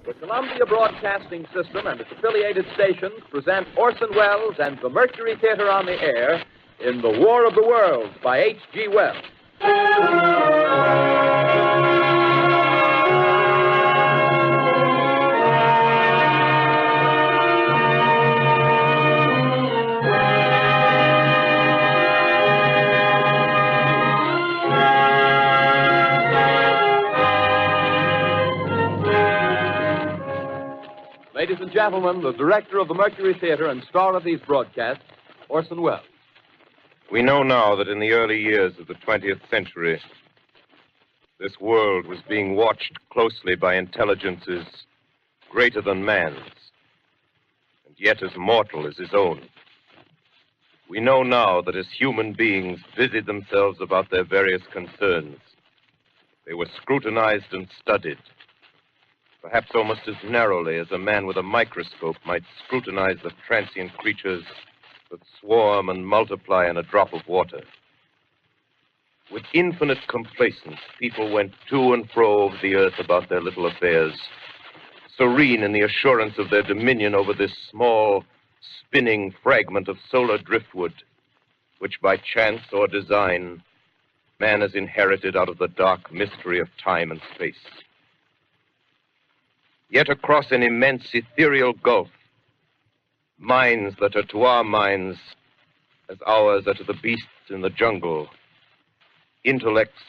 The Columbia Broadcasting System and its affiliated stations present Orson Welles and the Mercury Theater on the air in The War of the Worlds by H.G. Wells. Ladies and gentlemen, the director of the Mercury Theater and star of these broadcasts, Orson Welles. We know now that in the early years of the 20th century, this world was being watched closely by intelligences greater than man's, and yet as mortal as his own. We know now that as human beings busied themselves about their various concerns, they were scrutinized and studied, perhaps almost as narrowly as a man with a microscope might scrutinize the transient creatures that swarm and multiply in a drop of water. With infinite complacence, people went to and fro over the earth about their little affairs, serene in the assurance of their dominion over this small, spinning fragment of solar driftwood, which by chance or design, man has inherited out of the dark mystery of time and space. Yet across an immense ethereal gulf, minds that are to our minds as ours are to the beasts in the jungle, intellects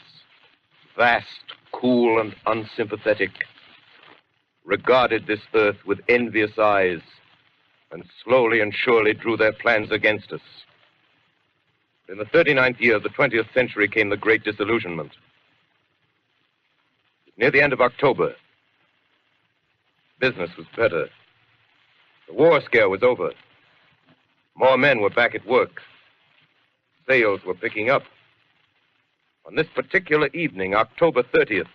vast, cool, and unsympathetic, regarded this earth with envious eyes and slowly and surely drew their plans against us. In the 39th year of the 20th century came the Great Disillusionment. Near the end of October, business was better. The war scare was over. More men were back at work. Sales were picking up. On this particular evening, October 30th,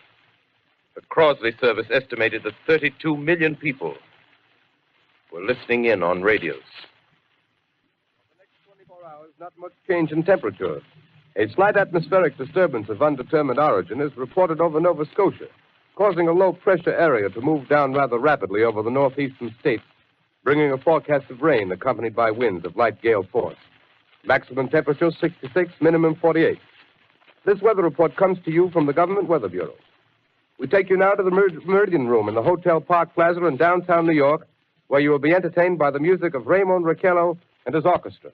the Crosley service estimated that 32 million people were listening in on radios. For the next 24 hours, not much change in temperature. A slight atmospheric disturbance of undetermined origin is reported over Nova Scotia, causing a low-pressure area to move down rather rapidly over the northeastern states, bringing a forecast of rain accompanied by winds of light gale force. Maximum temperature 66, minimum 48. This weather report comes to you from the Government Weather Bureau. We take you now to the Meridian Room in the Hotel Park Plaza in downtown New York, where you will be entertained by the music of Raymond Raquello and his orchestra.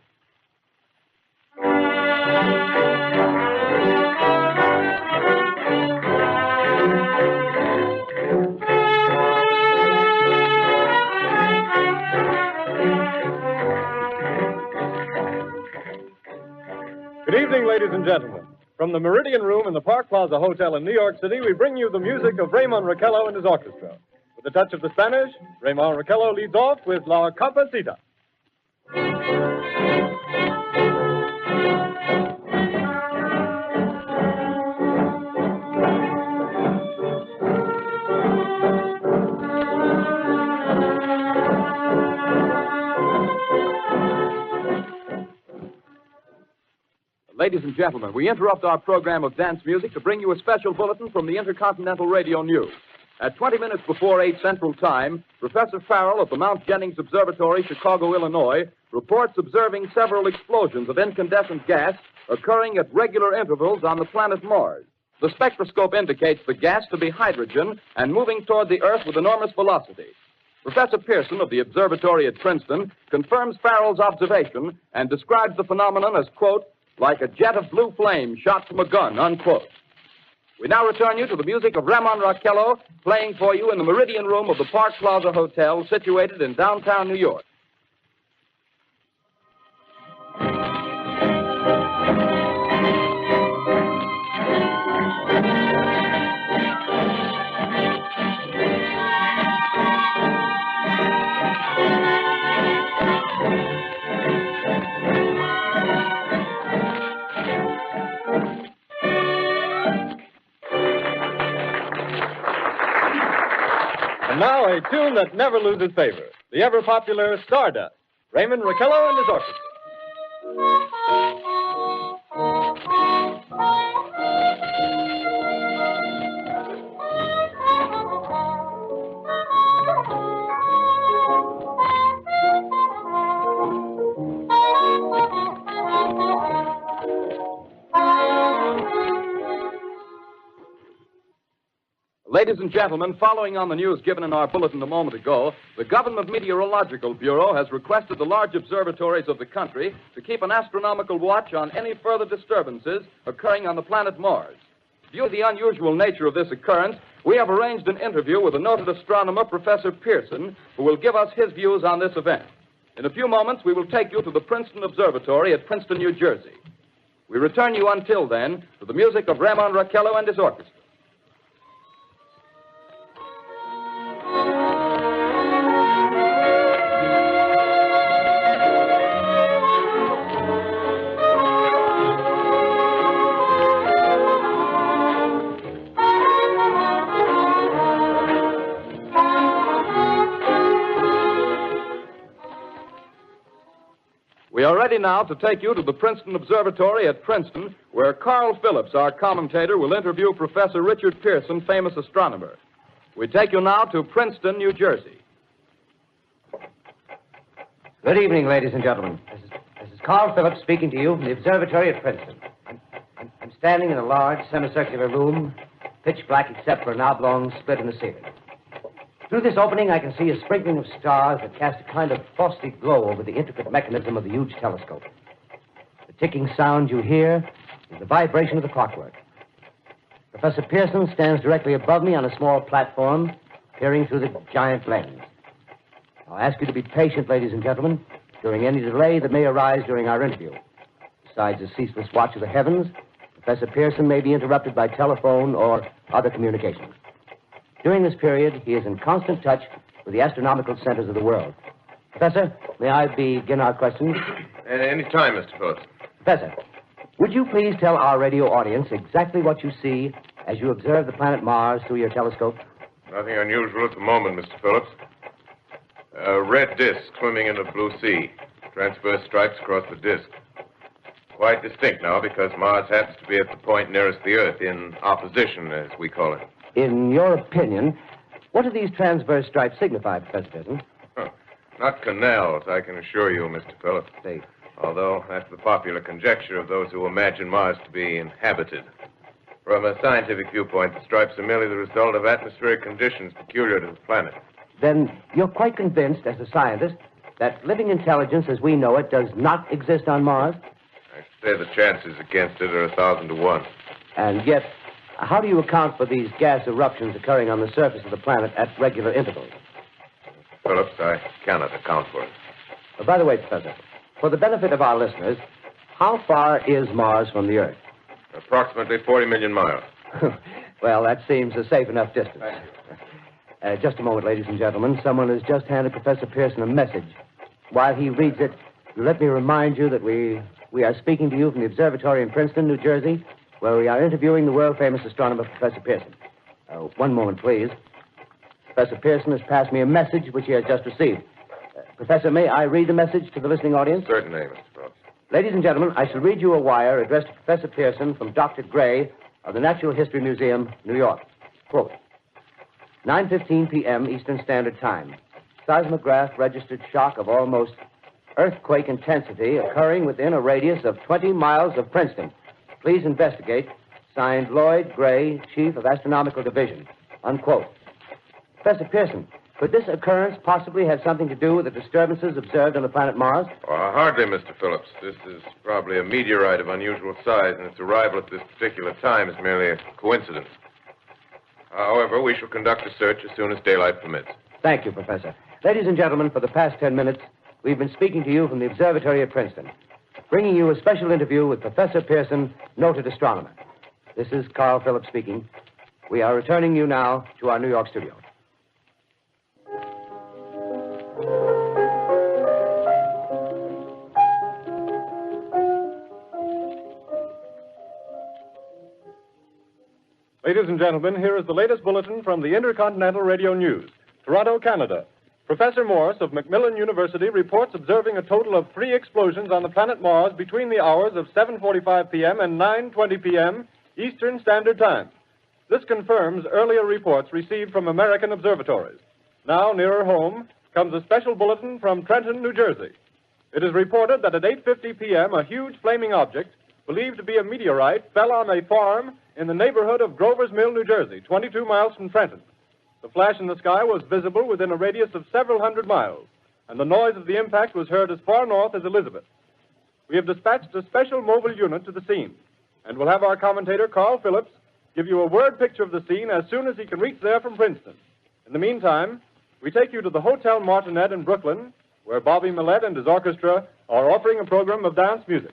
Good evening, ladies and gentlemen. From the Meridian Room in the Park Plaza Hotel in New York City, we bring you the music of Raymond Raquello and his orchestra. With a touch of the Spanish, Raymond Raquello leads off with La Capacita. Ladies and gentlemen, we interrupt our program of dance music to bring you a special bulletin from the Intercontinental Radio News. At 20 minutes before 8 Central Time, Professor Farrell of the Mount Jennings Observatory, Chicago, Illinois, reports observing several explosions of incandescent gas occurring at regular intervals on the planet Mars. The spectroscope indicates the gas to be hydrogen and moving toward the Earth with enormous velocity. Professor Pearson of the observatory at Princeton confirms Farrell's observation and describes the phenomenon as, quote, like a jet of blue flame shot from a gun, unquote. We now return you to the music of Raymond Raquello, playing for you in the Meridian Room of the Park Plaza Hotel, situated in downtown New York. And now a tune that never loses favor, the ever-popular Stardust, Raymond Raquello and his orchestra. Ladies and gentlemen, following on the news given in our bulletin a moment ago, the Government Meteorological Bureau has requested the large observatories of the country to keep an astronomical watch on any further disturbances occurring on the planet Mars. Due to the unusual nature of this occurrence, we have arranged an interview with the noted astronomer, Professor Pearson, who will give us his views on this event. In a few moments, we will take you to the Princeton Observatory at Princeton, New Jersey. We return you until then to the music of Raymond Raquello and his orchestra. We are ready now to take you to the Princeton Observatory at Princeton, where Carl Phillips, our commentator, will interview Professor Richard Pearson, famous astronomer. We take you now to Princeton, New Jersey. Good evening, ladies and gentlemen. This is Carl Phillips speaking to you from the observatory at Princeton. I'm standing in a large semicircular room, pitch black except for an oblong split in the ceiling. Through this opening, I can see a sprinkling of stars that cast a kind of frosty glow over the intricate mechanism of the huge telescope. The ticking sound you hear is the vibration of the clockwork. Professor Pearson stands directly above me on a small platform, peering through the giant lens. I'll ask you to be patient, ladies and gentlemen, during any delay that may arise during our interview. Besides the ceaseless watch of the heavens, Professor Pearson may be interrupted by telephone or other communications. During this period, he is in constant touch with the astronomical centers of the world. Professor, may I begin our questions? Any time, Mr. Phillips. Professor, would you please tell our radio audience exactly what you see as you observe the planet Mars through your telescope? Nothing unusual at the moment, Mr. Phillips. A red disk swimming in a blue sea. Transverse stripes across the disk. Quite distinct now because Mars happens to be at the point nearest the Earth, in opposition, as we call it. In your opinion, what do these transverse stripes signify, Professor Pearson? Not canals, I can assure you, Mr. Phillips. They... Although that's the popular conjecture of those who imagine Mars to be inhabited. From a scientific viewpoint, the stripes are merely the result of atmospheric conditions peculiar to the planet. Then you're quite convinced, as a scientist, that living intelligence as we know it does not exist on Mars? I should say the chances against it are 1,000 to 1. And yet, how do you account for these gas eruptions occurring on the surface of the planet at regular intervals? Phillips, I cannot account for it. By the way, Professor, for the benefit of our listeners, how far is Mars from the Earth? Approximately 40 million miles. Well, that seems a safe enough distance. Just a moment, ladies and gentlemen. Someone has just handed Professor Pearson a message. While he reads it, let me remind you that we are speaking to you from the observatory in Princeton, New Jersey, where we are interviewing the world-famous astronomer, Professor Pearson. One moment, please. Professor Pearson has passed me a message which he has just received. Professor, may I read the message to the listening audience? Certainly, Mr. Phillips. Ladies and gentlemen, I shall read you a wire addressed to Professor Pearson from Dr. Gray of the Natural History Museum, New York. Quote, 9:15 p.m. Eastern Standard Time. Seismograph registered shock of almost earthquake intensity occurring within a radius of 20 miles of Princeton. Please investigate. Signed, Lloyd Gray, Chief of Astronomical Division. Unquote. Professor Pearson, could this occurrence possibly have something to do with the disturbances observed on the planet Mars? Hardly, Mr. Phillips. This is probably a meteorite of unusual size, and its arrival at this particular time is merely a coincidence. However, we shall conduct a search as soon as daylight permits. Thank you, Professor. Ladies and gentlemen, for the past 10 minutes, we've been speaking to you from the observatory at Princeton, bringing you a special interview with Professor Pearson, noted astronomer. This is Carl Phillips speaking. We are returning you now to our New York studio. Ladies and gentlemen, here is the latest bulletin from the Intercontinental Radio News. Toronto, Canada. Professor Morse of Macmillan University reports observing a total of 3 explosions on the planet Mars between the hours of 7:45 p.m. and 9:20 p.m. Eastern Standard Time. This confirms earlier reports received from American observatories. Now, nearer home, comes a special bulletin from Trenton, New Jersey. It is reported that at 8:50 p.m., a huge flaming object, believed to be a meteorite, fell on a farm in the neighborhood of Grover's Mill, New Jersey, 22 miles from Trenton. The flash in the sky was visible within a radius of several hundred miles, and the noise of the impact was heard as far north as Elizabeth. We have dispatched a special mobile unit to the scene, and we'll have our commentator, Carl Phillips, give you a word picture of the scene as soon as he can reach there from Princeton. In the meantime, we take you to the Hotel Martinet in Brooklyn, where Bobby Millett and his orchestra are offering a program of dance music.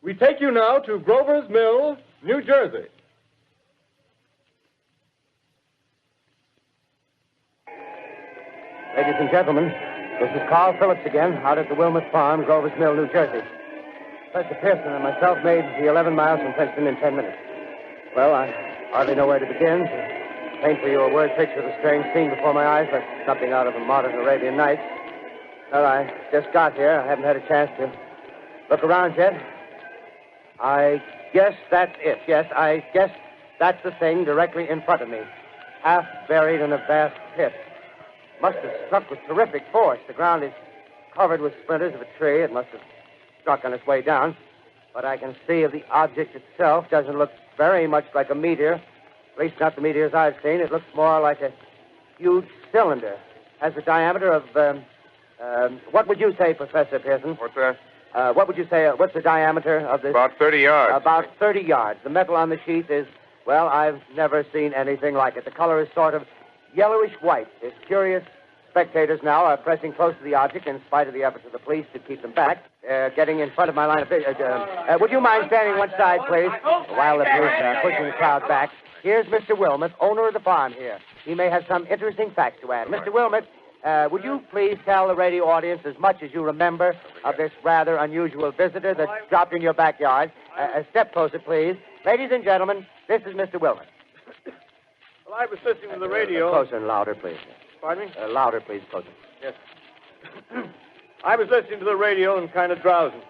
We take you now to Grover's Mill, New Jersey. Ladies and gentlemen, this is Carl Phillips again, out at the Wilmot Farm, Grover's Mill, New Jersey. Professor Pearson and myself made the 11 miles from Princeton in 10 minutes. Well, I hardly know where to begin. To paint for you a word picture of the strange scene before my eyes, like something out of a modern Arabian Nights. Well, I just got here. I haven't had a chance to look around yet. I guess that's it. Yes, I guess that's the thing directly in front of me. Half buried in a vast pit. Must have struck with terrific force. The ground is covered with splinters of a tree. It must have struck on its way down. But I can see of the object itself doesn't look very much like a meteor. At least not the meteors I've seen. It looks more like a huge cylinder. Has a diameter of, what would you say, Professor Pearson? What's that? What would you say, what's the diameter of this? About 30 yards. About 30 yards. The metal on the sheath is, well, I've never seen anything like it. The color is sort of yellowish white. Its curious spectators now are pressing close to the object in spite of the efforts of the police to keep them back, getting in front of my line of vision. Would you mind standing one side, please, while the police are pushing the crowd back? Here's Mr. Wilmot, owner of the farm here. He may have some interesting facts to add. Mr. Wilmot, would you please tell the radio audience as much as you remember of this rather unusual visitor that dropped in your backyard? A step closer, please. Ladies and gentlemen, this is Mr. Wilmot. Well, I was listening to the radio. Closer and louder, please. Pardon me? Louder, please, closer. Yes. I was listening to the radio and kind of drowsing.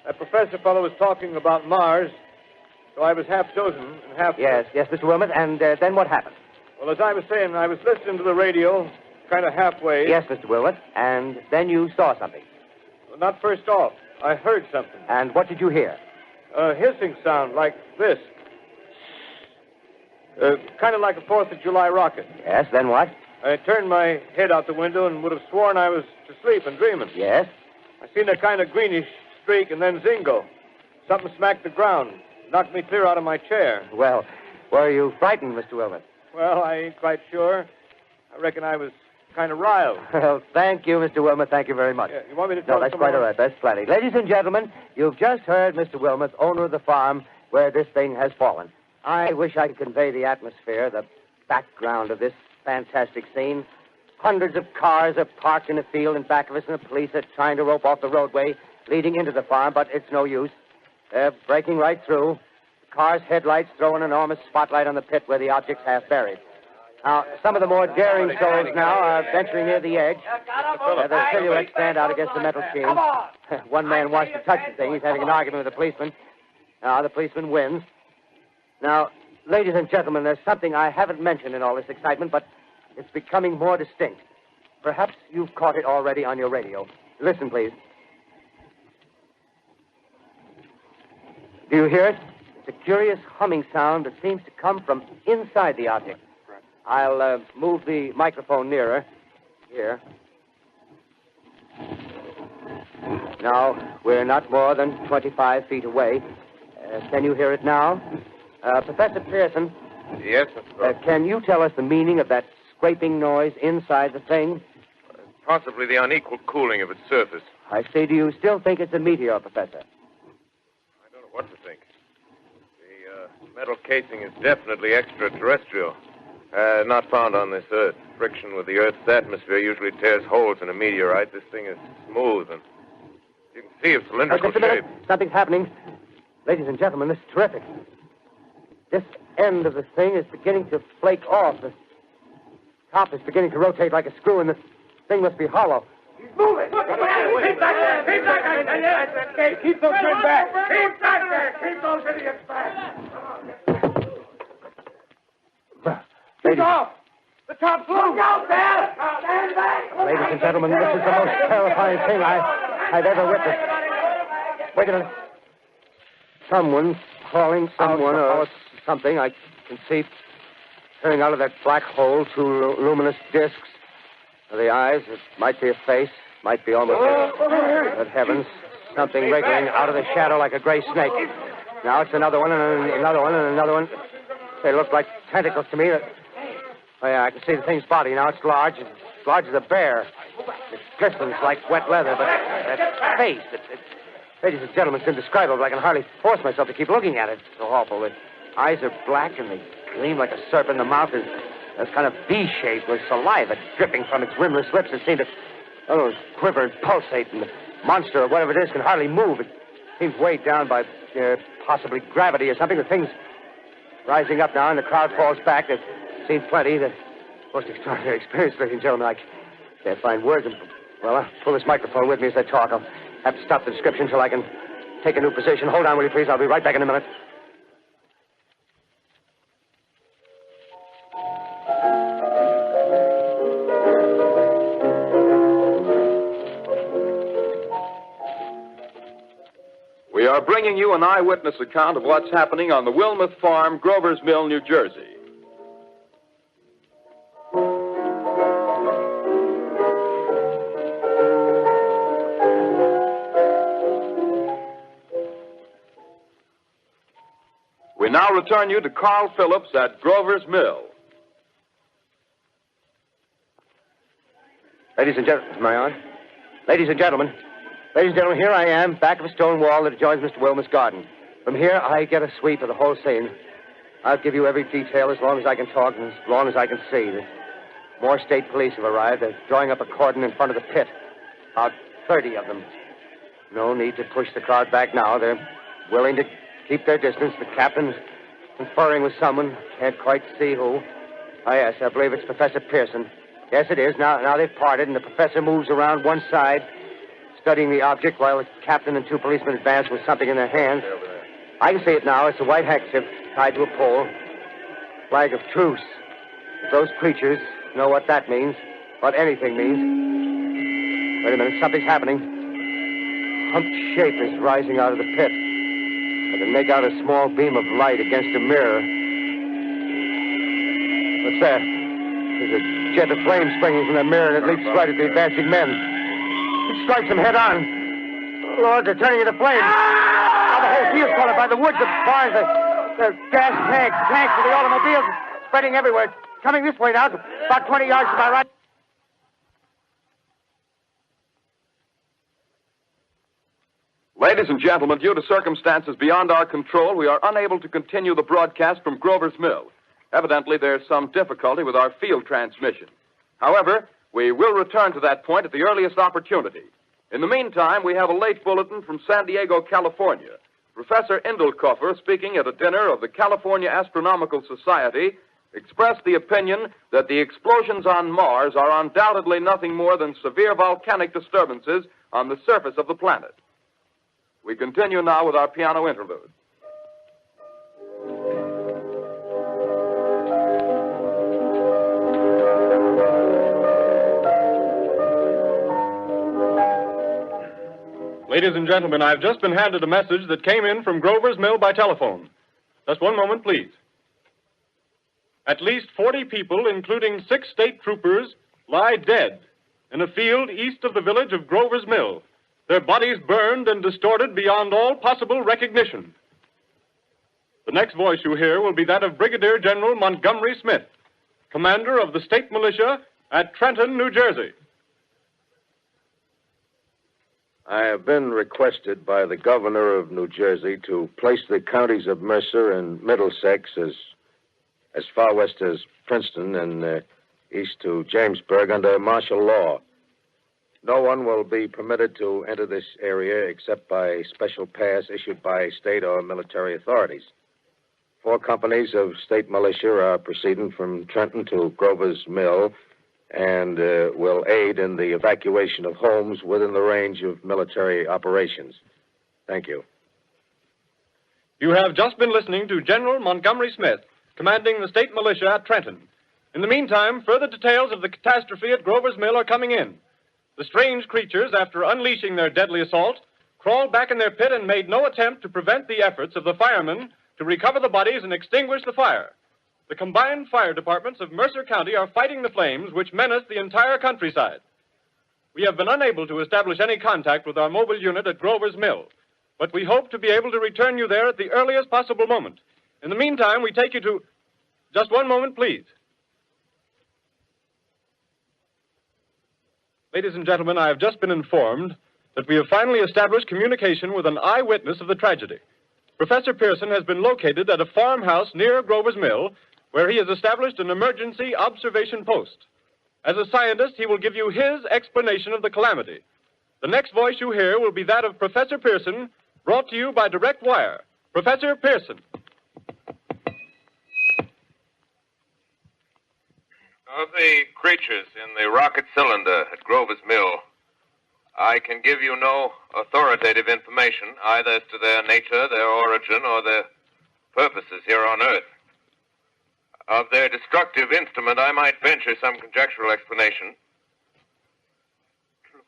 That professor fellow was talking about Mars, so I was half chosen and half... Yes, Mr. Wilmot, and then what happened? Well, as I was saying, I was listening to the radio... kind of halfway. Yes, Mr. Wilmot. And then you saw something. Well, not first off. I heard something. And what did you hear? A hissing sound like this. Kind of like a 4th of July rocket. Yes, then what? I turned my head out the window and would have sworn I was to sleep and dreaming. Yes? I seen a kind of greenish streak and then zingo. Something smacked the ground. Knocked me clear out of my chair. Well, were you frightened, Mr. Wilmot? Well, I ain't quite sure. I reckon I was kind of riled. Well, thank you, Mr. Wilmot. Thank you very much. Yeah, you want me to tell No, that's quite all right. That's plenty. Ladies and gentlemen, you've just heard Mr. Wilmot, owner of the farm where this thing has fallen. I wish I could convey the atmosphere, the background of this fantastic scene. Hundreds of cars are parked in a field in back of us, and the police are trying to rope off the roadway leading into the farm, but it's no use. They're breaking right through. The car's headlights throw an enormous spotlight on the pit where the object's half buried. Now, some of the more daring souls now are venturing near the edge. Their silhouettes stand out against the metal sheen. One man wants to touch the thing. He's having an argument with the policeman. Now, the policeman wins. Now, ladies and gentlemen, there's something I haven't mentioned in all this excitement, but it's becoming more distinct. Perhaps you've caught it already on your radio. Listen, please. Do you hear it? It's a curious humming sound that seems to come from inside the object. I'll move the microphone nearer. Here. Now, we're not more than 25 feet away. Can you hear it now? Professor Pearson. Yes, Mr. Grover. Can you tell us the meaning of that scraping noise inside the thing? Possibly the unequal cooling of its surface. I say, do you still think it's a meteor, Professor? I don't know what to think. The metal casing is definitely extraterrestrial. Not found on this Earth. Friction with the Earth's atmosphere usually tears holes in a meteorite. This thing is smooth, and you can see its cylindrical Just a minute. shape. Something's happening. Ladies and gentlemen, this is terrific. This end of the thing is beginning to flake off. The top is beginning to rotate like a screw, and the thing must be hollow. He's moving. Keep back there. Keep back there. Keep those men back. Keep back there. Keep those idiots back. Shoot off. The top's loose. Look out there. Stand back. Ladies and gentlemen, this is the most terrifying thing I've ever witnessed. Wait a minute. Someone calling someone or something. I can see coming out of that black hole two luminous discs. The eyes, it might be a face, might be almost Good heavens, something wriggling out of the shadow like a gray snake. Now it's another one and another one and another one. They look like tentacles to me. Oh, yeah, I can see the thing's body. Now it's large as a bear. It glistens like wet leather, but that face, ladies and gentlemen, it's indescribable. I can hardly force myself to keep looking at it. It's so awful. The eyes are black and they gleam like a serpent. The mouth is kind of V-shaped with saliva dripping from its rimless lips. It seemed to quiver and pulsate, and the monster or whatever it is can hardly move. It seems weighed down by possibly gravity or something. The thing's rising up now, and the crowd falls back. They've seen plenty. The most extraordinary experience, ladies and gentlemen. I can't find words. Well, I'll pull this microphone with me as I talk. I'll have to stop the description until I can take a new position. Hold on, will you, please? I'll be right back in a minute. We are bringing you an eyewitness account of what's happening on the Wilmuth Farm, Grover's Mill, New Jersey. We now return you to Carl Phillips at Grover's Mill. Ladies and gentlemen, am I on? Ladies and gentlemen, here I am, back of a stone wall that adjoins Mr. Wilmuth's garden. From here, I get a sweep of the whole scene. I'll give you every detail as long as I can talk and as long as I can see. More state police have arrived. They're drawing up a cordon in front of the pit. About 30 of them. No need to push the crowd back now. They're willing to keep their distance. The captain's conferring with someone. Can't quite see who. Oh, yes, I believe it's Professor Pearson. Yes, it is. Now they've parted, and the professor moves around one side, studying the object while the captain and two policemen advance with something in their hands. I can see it now. It's a white handkerchief tied to a pole. Flag of truce. If those creatures know what that means, what anything means. Wait a minute. Something's happening. Humped shape is rising out of the pit. I can make out a small beam of light against a mirror. What's that? There's a jet of flame springing from the mirror, and it leaps right at the advancing men. It strikes them head on. Lord, they're turning into flames. Now the whole field's caught up by the woods, the barns, the gas tanks for the automobiles, spreading everywhere. It's coming this way now, about 20 yards to my right. Ladies and gentlemen, due to circumstances beyond our control, we are unable to continue the broadcast from Grover's Mill. Evidently, there's some difficulty with our field transmission. However, we will return to that point at the earliest opportunity. In the meantime, we have a late bulletin from San Diego, California. Professor Indelkoffer, speaking at a dinner of the California Astronomical Society, expressed the opinion that the explosions on Mars are undoubtedly nothing more than severe volcanic disturbances on the surface of the planet. We continue now with our piano interlude. Ladies and gentlemen, I've just been handed a message that came in from Grover's Mill by telephone. Just one moment, please. At least 40 people, including 6 state troopers, lie dead in a field east of the village of Grover's Mill. Their bodies burned and distorted beyond all possible recognition. The next voice you hear will be that of Brigadier General Montgomery Smith, commander of the state militia at Trenton, New Jersey. I have been requested by the governor of New Jersey to place the counties of Mercer and Middlesex as far west as Princeton and east to Jamesburg under martial law. No one will be permitted to enter this area except by special pass issued by state or military authorities. 4 companies of state militia are proceeding from Trenton to Grover's Mill and will aid in the evacuation of homes within the range of military operations. Thank you. You have just been listening to General Montgomery Smith, commanding the state militia at Trenton. In the meantime, further details of the catastrophe at Grover's Mill are coming in. The strange creatures, after unleashing their deadly assault, crawled back in their pit and made no attempt to prevent the efforts of the firemen to recover the bodies and extinguish the fire. The combined fire departments of Mercer County are fighting the flames which menace the entire countryside. We have been unable to establish any contact with our mobile unit at Grover's Mill, but we hope to be able to return you there at the earliest possible moment. In the meantime, we take you to... Just one moment, please. Ladies and gentlemen, I have just been informed that we have finally established communication with an eyewitness of the tragedy. Professor Pearson has been located at a farmhouse near Grover's Mill, where he has established an emergency observation post. As a scientist, he will give you his explanation of the calamity. The next voice you hear will be that of Professor Pearson, brought to you by direct wire. Professor Pearson. Of the creatures in the rocket cylinder at Grover's Mill, I can give you no authoritative information either as to their nature, their origin, or their purposes here on Earth. Of their destructive instrument, I might venture some conjectural explanation.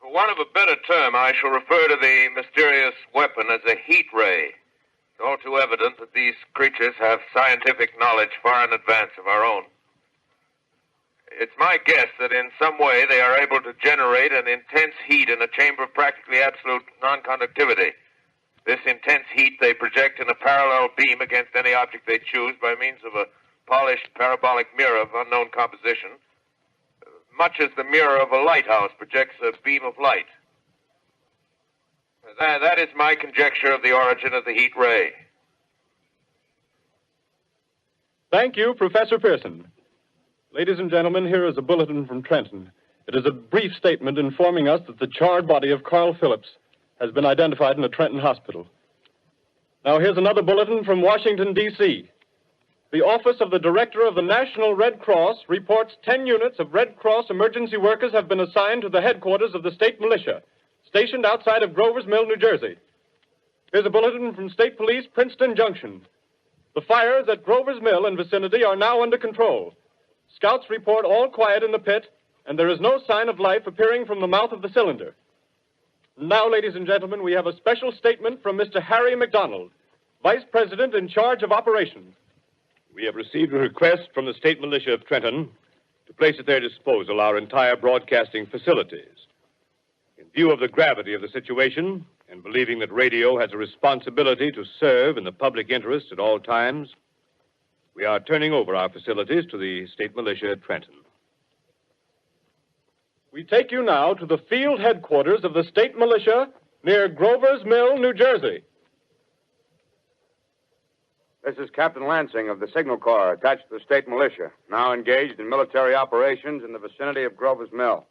For want of a better term, I shall refer to the mysterious weapon as a heat ray. It's all too evident that these creatures have scientific knowledge far in advance of our own. It's my guess that in some way they are able to generate an intense heat in a chamber of practically absolute non-conductivity. This intense heat they project in a parallel beam against any object they choose by means of a polished parabolic mirror of unknown composition, much as the mirror of a lighthouse projects a beam of light. That is my conjecture of the origin of the heat ray. Thank you, Professor Pearson. Ladies and gentlemen, here is a bulletin from Trenton. It is a brief statement informing us that the charred body of Carl Phillips has been identified in a Trenton hospital. Now, here's another bulletin from Washington, D.C. The Office of the Director of the National Red Cross reports 10 units of Red Cross emergency workers have been assigned to the headquarters of the state militia, stationed outside of Grover's Mill, New Jersey. Here's a bulletin from State Police, Princeton Junction. The fires at Grover's Mill and vicinity are now under control. Scouts report all quiet in the pit, and there is no sign of life appearing from the mouth of the cylinder. Now, ladies and gentlemen, we have a special statement from Mr. Harry McDonald, Vice President in charge of operations. We have received a request from the state militia of Trenton to place at their disposal our entire broadcasting facilities. In view of the gravity of the situation, and believing that radio has a responsibility to serve in the public interest at all times, we are turning over our facilities to the state militia at Trenton. We take you now to the field headquarters of the state militia near Grover's Mill, New Jersey. This is Captain Lansing of the Signal Corps, attached to the state militia, now engaged in military operations in the vicinity of Grover's Mill.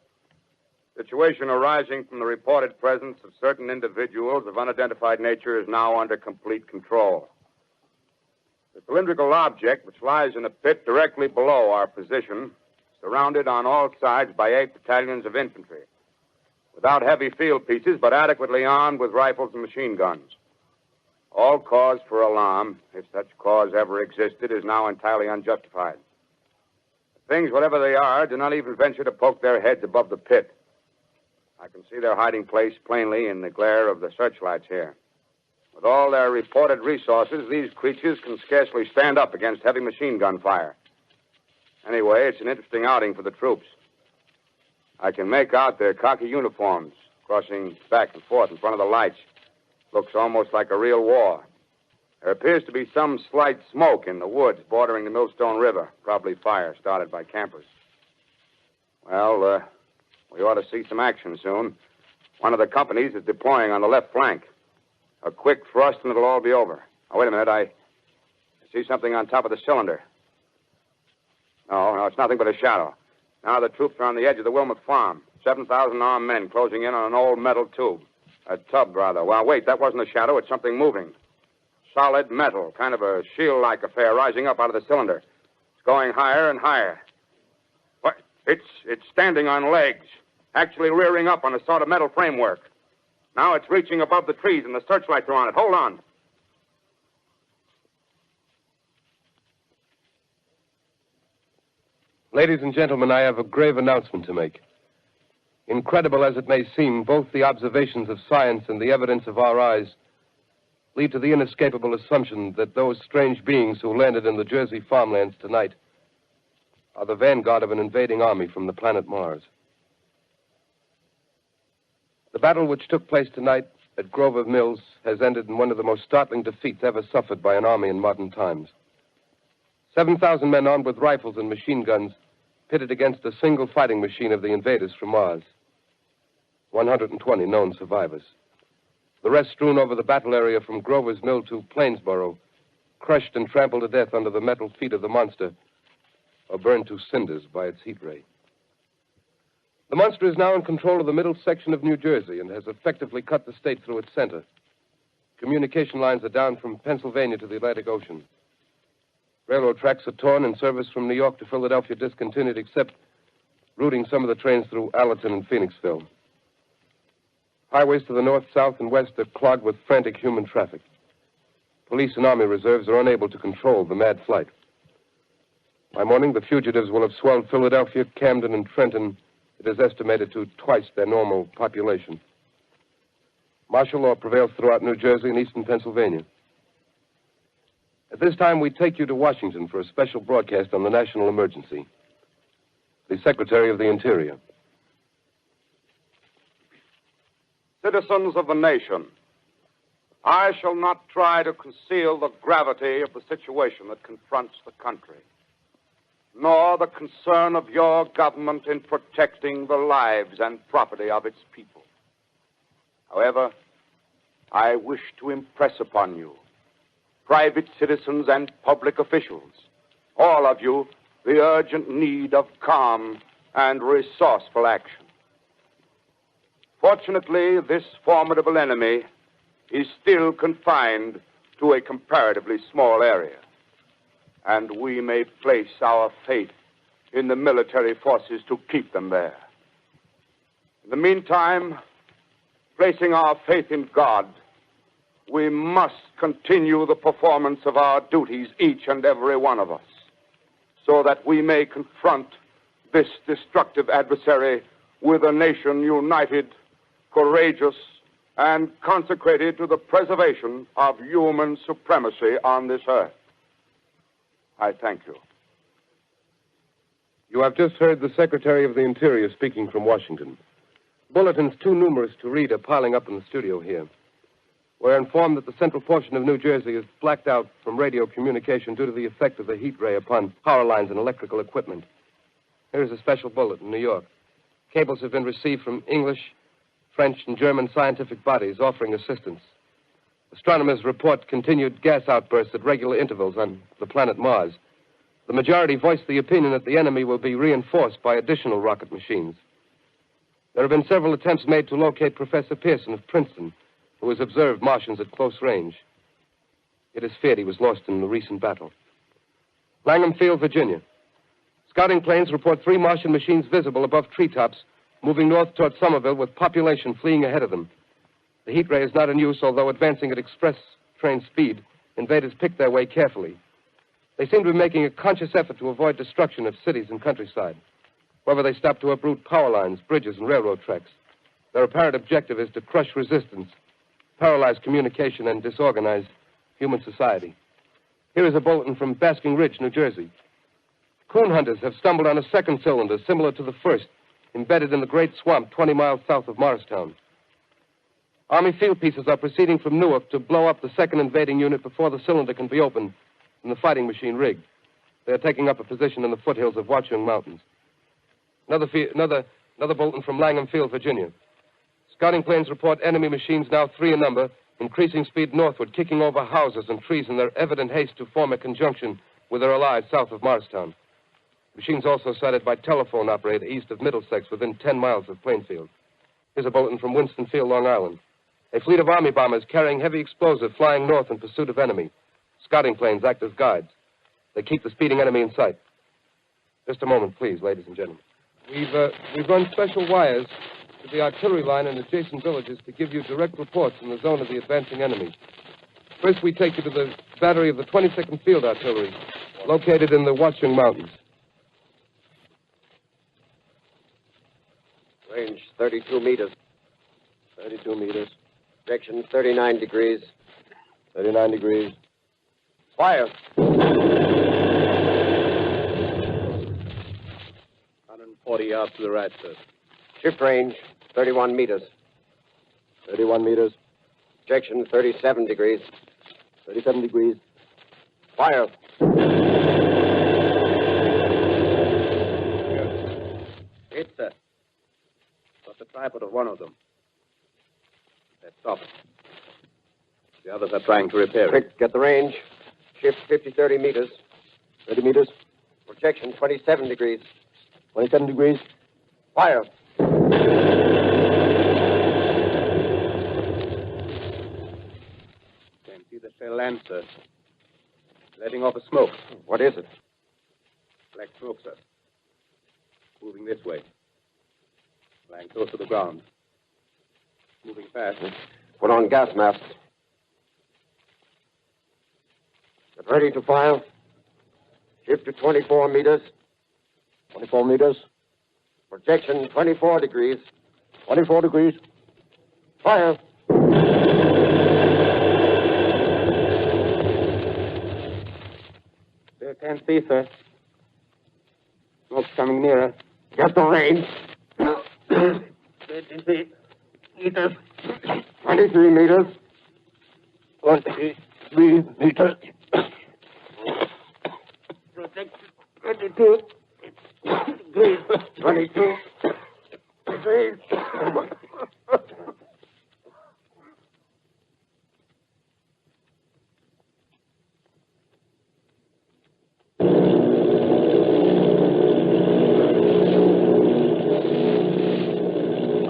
Situation arising from the reported presence of certain individuals of unidentified nature is now under complete control. The cylindrical object, which lies in a pit directly below our position, surrounded on all sides by 8 battalions of infantry, without heavy field pieces, but adequately armed with rifles and machine guns. All cause for alarm, if such cause ever existed, is now entirely unjustified. Things, whatever they are, do not even venture to poke their heads above the pit. I can see their hiding place plainly in the glare of the searchlights here. With all their reported resources, these creatures can scarcely stand up against heavy machine gun fire. Anyway, it's an interesting outing for the troops. I can make out their khaki uniforms crossing back and forth in front of the lights. Looks almost like a real war. There appears to be some slight smoke in the woods bordering the Millstone River. Probably fire started by campers. Well, we ought to see some action soon. One of the companies is deploying on the left flank. A quick thrust and it'll all be over. Now, wait a minute. I see something on top of the cylinder. No, it's nothing but a shadow. Now the troops are on the edge of the Wilmot Farm. 7,000 armed men closing in on an old metal tube. A tub, rather. Well, wait, that wasn't a shadow. It's something moving. solid metal, kind of a shield-like affair rising up out of the cylinder. It's going higher and higher. What? It's standing on legs, actually rearing up on a sort of metal framework. Now it's reaching above the trees and the searchlights are on it. Hold on. Ladies and gentlemen, I have a grave announcement to make. Incredible as it may seem, both the observations of science and the evidence of our eyes lead to the inescapable assumption that those strange beings who landed in the Jersey farmlands tonight are the vanguard of an invading army from the planet Mars. The battle which took place tonight at Grover Mills has ended in one of the most startling defeats ever suffered by an army in modern times. 7,000 men armed with rifles and machine guns pitted against a single fighting machine of the invaders from Mars. 120 known survivors. The rest strewn over the battle area from Grover's Mill to Plainsboro, crushed and trampled to death under the metal feet of the monster, or burned to cinders by its heat ray. The monster is now in control of the middle section of New Jersey and has effectively cut the state through its center. Communication lines are down from Pennsylvania to the Atlantic Ocean. Railroad tracks are torn and service from New York to Philadelphia discontinued, except routing some of the trains through Allerton and Phoenixville. Highways to the north, south, and west are clogged with frantic human traffic. Police and army reserves are unable to control the mad flight. By morning, the fugitives will have swelled Philadelphia, Camden, and Trenton, it is estimated, to twice their normal population. Martial law prevails throughout New Jersey and eastern Pennsylvania. At this time, we take you to Washington for a special broadcast on the national emergency. The Secretary of the Interior. Citizens of the nation, I shall not try to conceal the gravity of the situation that confronts the country, nor the concern of your government in protecting the lives and property of its people. However, I wish to impress upon you, private citizens and public officials, all of you, the urgent need of calm and resourceful action. Fortunately, this formidable enemy is still confined to a comparatively small area, and we may place our faith in the military forces to keep them there. In the meantime, placing our faith in God, we must continue the performance of our duties, each and every one of us, so that we may confront this destructive adversary with a nation united, courageous, and consecrated to the preservation of human supremacy on this earth. I thank you. You have just heard the Secretary of the Interior speaking from Washington. Bulletins too numerous to read are piling up in the studio here. We're informed that the central portion of New Jersey is blacked out from radio communication due to the effect of the heat ray upon power lines and electrical equipment. Here's a special bulletin in New York. Cables have been received from English, French, and German scientific bodies offering assistance. Astronomers report continued gas outbursts at regular intervals on the planet Mars. The majority voiced the opinion that the enemy will be reinforced by additional rocket machines. There have been several attempts made to locate Professor Pearson of Princeton, who has observed Martians at close range. It is feared he was lost in the recent battle. Langham Field, Virginia. Scouting planes report 3 Martian machines visible above treetops, moving north toward Somerville with population fleeing ahead of them. The heat ray is not in use, although advancing at express train speed, invaders pick their way carefully. They seem to be making a conscious effort to avoid destruction of cities and countryside. However, they stop to uproot power lines, bridges, and railroad tracks. Their apparent objective is to crush resistance, paralyze communication, and disorganize human society. Here is a bulletin from Basking Ridge, New Jersey. Coon hunters have stumbled on a second cylinder similar to the first, embedded in the great swamp 20 miles south of Morristown. Army field pieces are proceeding from Newark to blow up the second invading unit before the cylinder can be opened and the fighting machine rigged. They are taking up a position in the foothills of Watchung Mountains. Another bulletin from Langham Field, Virginia. Scouting planes report enemy machines, now 3 in number, increasing speed northward, kicking over houses and trees in their evident haste to form a conjunction with their allies south of Morristown. Machines also sighted by telephone operator east of Middlesex, within 10 miles of Plainfield. Here's a bulletin from Winston Field, Long Island. A fleet of Army bombers carrying heavy explosive flying north in pursuit of enemy. Scouting planes act as guides. They keep the speeding enemy in sight. Just a moment, please, ladies and gentlemen. We've run special wires to the artillery line and adjacent villages to give you direct reports in the zone of the advancing enemy. First, we take you to the battery of the 22nd Field Artillery, located in the Watchung Mountains. Range 32 meters. 32 meters. Direction 39 degrees. 39 degrees. Fire. 140 yards to the right, sir. Shift range 31 meters. 31 meters. Projection 37 degrees. 37 degrees. Fire. 8, sir. Got the tripod of one of them. Let's stop it. The others are trying to repair it. Quick, get the range. Shift 30 meters. 30 meters. Projection 27 degrees. 27 degrees. Fire. Can see the shell land, sir. Letting off a smoke. What is it? Black smoke, sir. Moving this way. Lying close to the ground. Moving fast. Put on gas masks. Get ready to fire. Shift to 24 meters. 24 meters. Projection 24 degrees. 24 degrees. Fire. Still can't see, sir. Smoke's coming nearer. Get the range. 23 meters. 23 meters. 23 meters. 22 degrees. 22 degrees.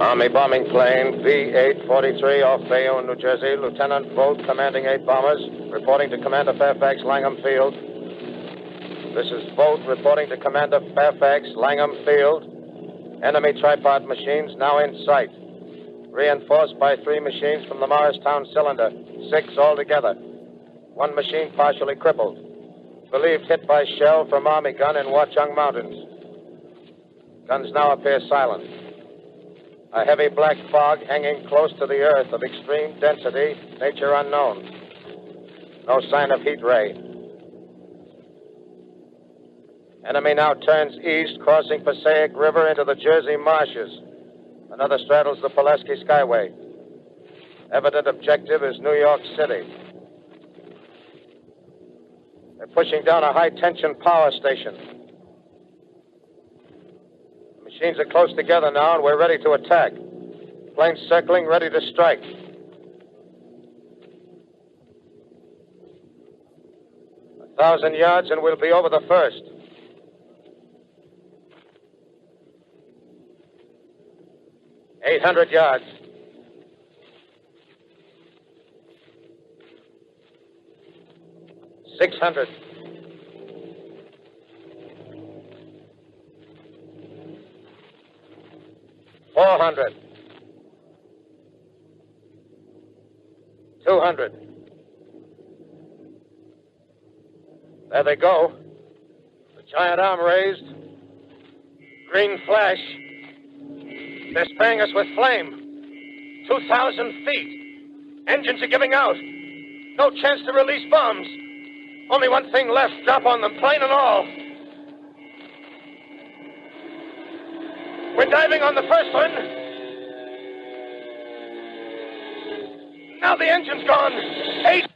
Army bombing plane V-843 off Bayonne, New Jersey. Lieutenant Vogt, commanding 8 bombers, reporting to Commander Fairfax, Langham Field. This is Vogt reporting to Commander Fairfax, Langham Field. Enemy tripod machines now in sight. Reinforced by 3 machines from the Morristown cylinder. 6 altogether. 1 machine partially crippled. Believed hit by shell from Army gun in Watchung Mountains. Guns now appear silent. A heavy black fog hanging close to the earth of extreme density, nature unknown. No sign of heat ray. Enemy now turns east, crossing Passaic River into the Jersey marshes. Another straddles the Pulaski Skyway. Evident objective is New York City. They're pushing down a high-tension power station. Machines are close together now, and we're ready to attack. Planes circling, ready to strike. A 1,000 yards, and we'll be over the first. Eight 800 yards. $600. 400. 200. There they go. The giant arm raised. Green flash. They're spraying us with flame. 2,000 feet. Engines are giving out. No chance to release bombs. Only one thing left. Drop on them, plane and all. We're diving on the first one. Now the engine's gone. 8.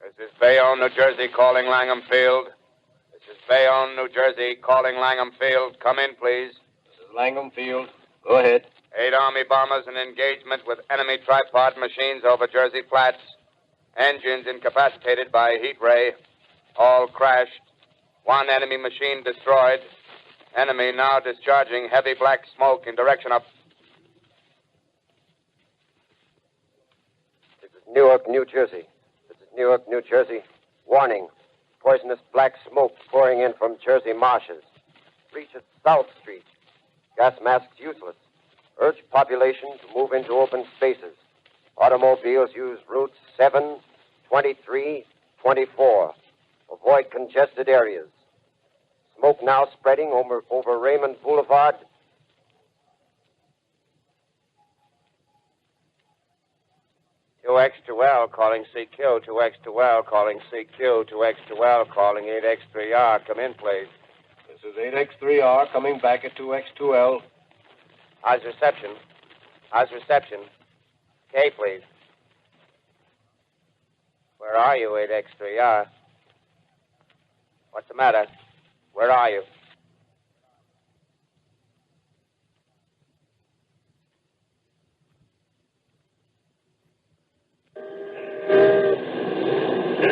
This is Bayonne, New Jersey, calling Langham Field. This is Bayonne, New Jersey, calling Langham Field. Come in, please. This is Langham Field. Go ahead. 8 Army bombers in engagement with enemy tripod machines over Jersey Flats. Engines incapacitated by heat ray. All crashed. 1 enemy machine destroyed. Enemy now discharging heavy black smoke in direction of... This is Newark, New Jersey. This is Newark, New Jersey. Warning. Poisonous black smoke pouring in from Jersey marshes. Reaches South Street. Gas masks useless. Urge population to move into open spaces. Automobiles use routes 7, 23, 24. Avoid congested areas. Smoke now spreading over Raymond Boulevard. X2L calling CQ, 2X2L calling CQ, 2X2L calling 8X3R. Come in, please. This is 8X3R coming back at 2X2L. How's reception? How's reception? K, please. Where are you, 8X3R? What's the matter? Where are you?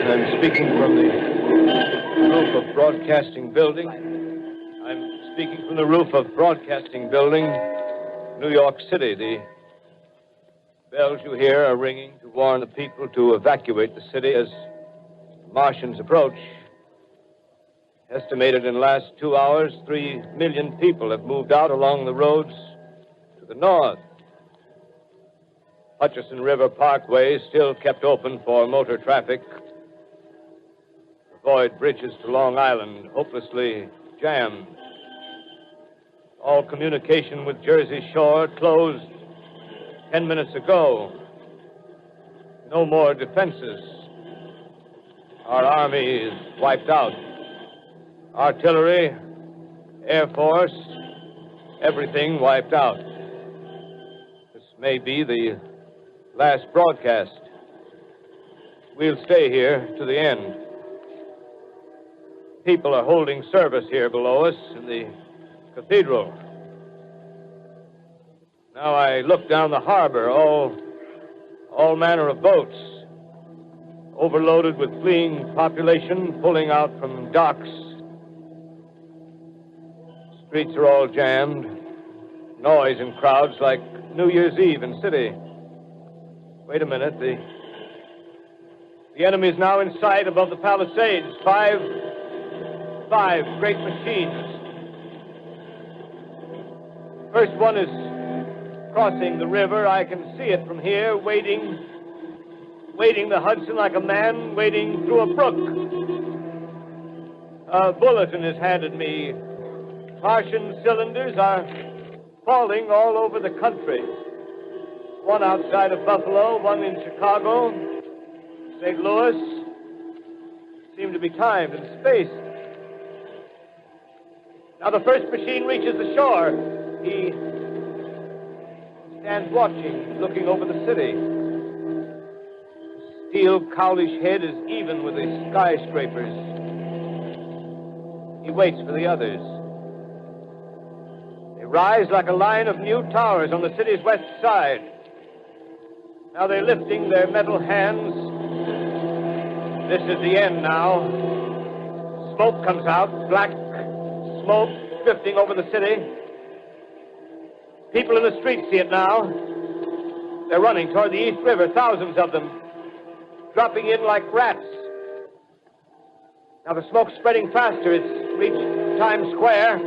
I'm speaking from the roof of Broadcasting Building. I'm speaking from the roof of Broadcasting Building, New York City. The bells you hear are ringing to warn the people to evacuate the city as the Martians approach. Estimated in the last 2 hours, 3 million people have moved out along the roads to the north. Hutchison River Parkway is still kept open for motor traffic. Avoid bridges to Long Island, hopelessly jammed. All communication with Jersey Shore closed 10 minutes ago. No more defenses. Our army is wiped out. Artillery, Air Force, everything wiped out. This may be the last broadcast. We'll stay here to the end. People are holding service here below us in the cathedral. Now I look down the harbor, all manner of boats, overloaded with fleeing population pulling out from docks. Streets are all jammed. Noise in crowds like New Year's Eve in city. Wait a minute. The enemy is now in sight above the Palisades. Five great machines. First one is crossing the river. I can see it from here, wading the Hudson like a man wading through a brook. A bulletin is handed me. Martian cylinders are falling all over the country. One outside of Buffalo, one in Chicago, St. Louis. Seem to be timed and spaced. Now the first machine reaches the shore. He stands watching, looking over the city. The steel cowlish head is even with the skyscrapers. He waits for the others. They rise like a line of new towers on the city's west side. Now they're lifting their metal hands. This is the end now. Smoke comes out, black smoke drifting over the city. People in the streets see it now. They're running toward the East River, thousands of them, dropping in like rats. Now the smoke's spreading faster. It's reached Times Square.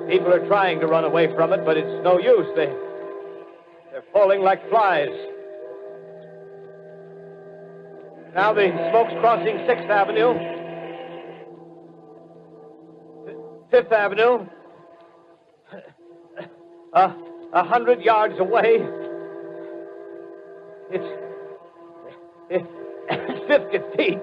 People are trying to run away from it, but it's no use. They're falling like flies. Now the smoke's crossing 6th Avenue. 5th Avenue. 100 yards away. It's 50 feet.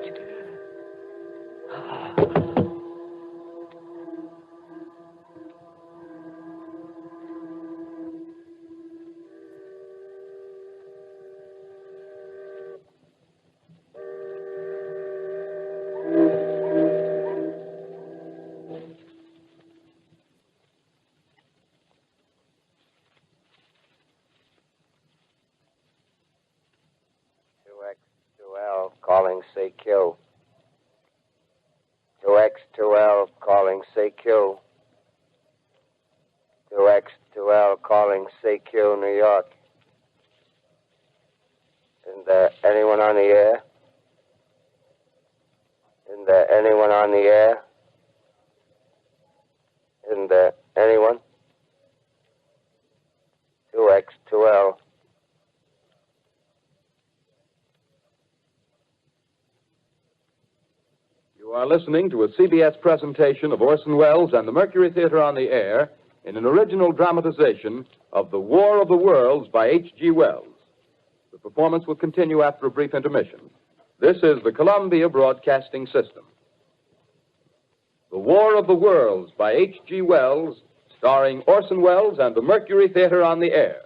Calling CQ. 2X2L calling CQ. 2X2L calling CQ, New York. Isn't there anyone on the air? Isn't there anyone on the air? Isn't there anyone? 2X2L. You are listening to a CBS presentation of Orson Welles and the Mercury Theater on the Air in an original dramatization of The War of the Worlds by H.G. Wells. The performance will continue after a brief intermission. This is the Columbia Broadcasting System. The War of the Worlds by H.G. Wells, starring Orson Welles and the Mercury Theater on the Air.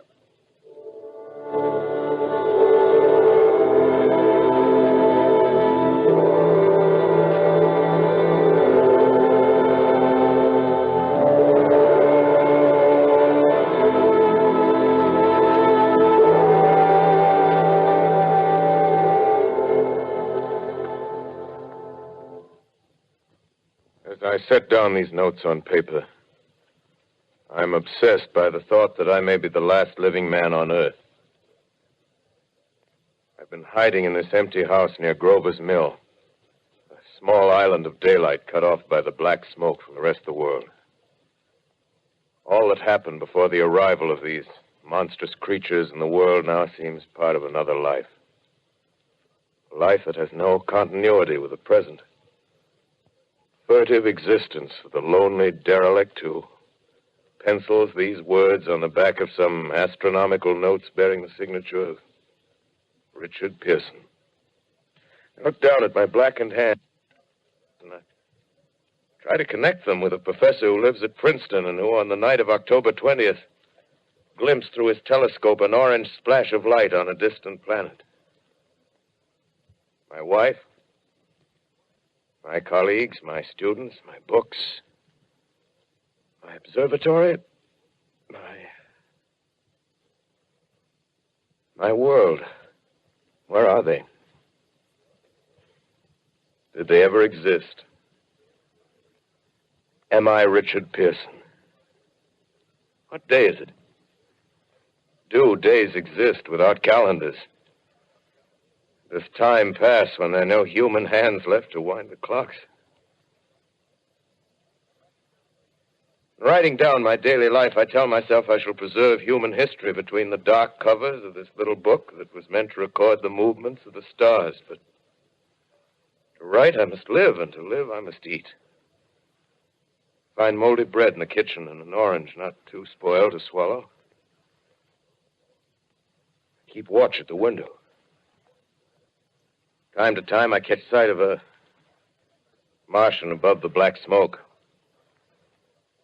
I set down these notes on paper. I'm obsessed by the thought that I may be the last living man on Earth. I've been hiding in this empty house near Grover's Mill, a small island of daylight cut off by the black smoke from the rest of the world. All that happened before the arrival of these monstrous creatures in the world now seems part of another life. A life that has no continuity with the present. Furtive existence of the lonely derelict who pencils these words on the back of some astronomical notes bearing the signature of Richard Pearson. I look down at my blackened hand and I try to connect them with a professor who lives at Princeton and who, on the night of October 20th, glimpsed through his telescope an orange splash of light on a distant planet. My wife, my colleagues, my students, my books, my observatory, my world. Where are they? Did they ever exist? Am I Richard Pearson? What day is it? Do days exist without calendars? Does time pass when there are no human hands left to wind the clocks? Writing down my daily life, I tell myself I shall preserve human history between the dark covers of this little book that was meant to record the movements of the stars. But to write, I must live, and to live, I must eat. Find moldy bread in the kitchen and an orange not too spoiled to swallow. Keep watch at the window. Time to time, I catch sight of a Martian above the black smoke.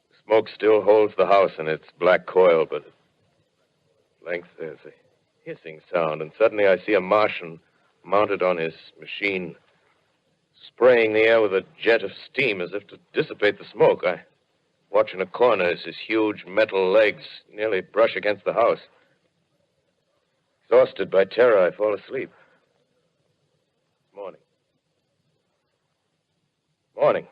The smoke still holds the house in its black coil, but at length there's a hissing sound, and suddenly I see a Martian mounted on his machine, spraying the air with a jet of steam as if to dissipate the smoke. I watch in a corner as his huge metal legs nearly brush against the house. Exhausted by terror, I fall asleep. Morning.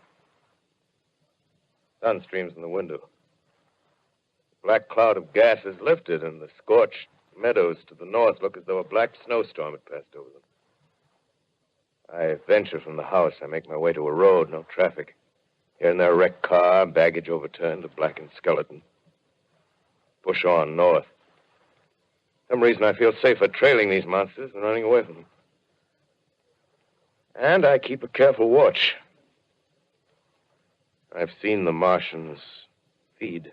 Sun streams in the window. The black cloud of gas is lifted, and the scorched meadows to the north look as though a black snowstorm had passed over them. I venture from the house. I make my way to a road, no traffic. Here and there, a wrecked car, baggage overturned, a blackened skeleton. Push on north. For some reason, I feel safer trailing these monsters than running away from them. And I keep a careful watch. I've seen the Martians feed.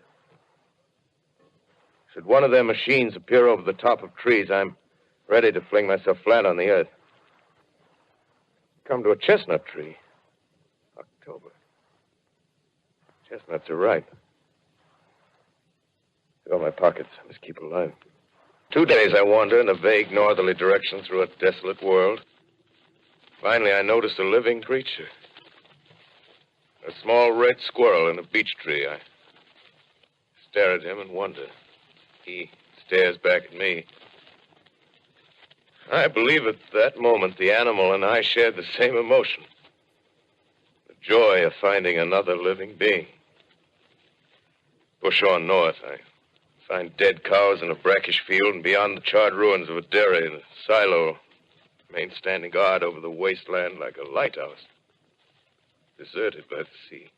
Should one of their machines appear over the top of trees, I'm ready to fling myself flat on the earth. Come to a chestnut tree. October. Chestnuts are ripe. Fill my pockets. I must keep alive. 2 days I wander in a vague northerly direction through a desolate world. Finally, I notice a living creature. A small red squirrel in a beech tree. I stare at him and wonder. He stares back at me. I believe at that moment the animal and I shared the same emotion. The joy of finding another living being. Push on north. I find dead cows in a brackish field, and beyond the charred ruins of a dairy and a silo. Remain standing guard over the wasteland like a lighthouse. Deserted by the sea.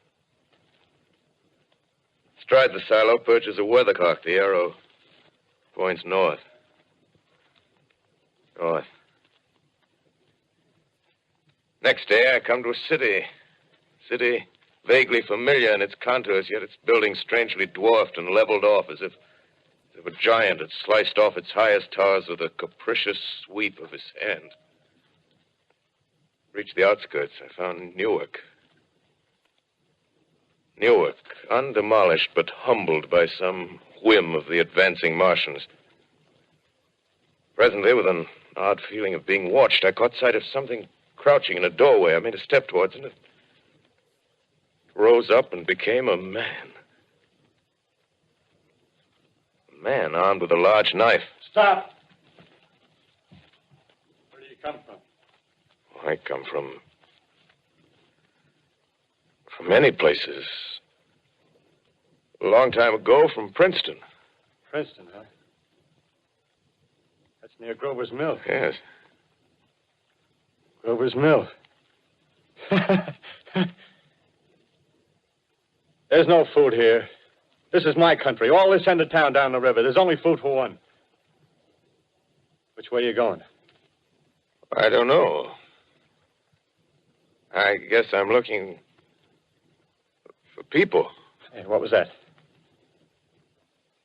Astride the silo perches a weathercock. The arrow points north. North. Next day, I come to a city. City vaguely familiar in its contours, yet its buildings strangely dwarfed and leveled off as if a giant had sliced off its highest towers with a capricious sweep of his hand. Reached the outskirts. I found Newark. Newark, undemolished but humbled by some whim of the advancing Martians. Presently, with an odd feeling of being watched, I caught sight of something crouching in a doorway. I made a step towards it. It rose up and became a man. A man armed with a large knife. Stop! Where do you come from? I come from many places. A long time ago, from Princeton. Princeton, huh? That's near Grover's Mill. Yes. Grover's Mill. There's no food here. This is my country. All this end of town down the river. There's only food for one. Which way are you going? I don't know. I guess I'm looking for people. Hey, what was that?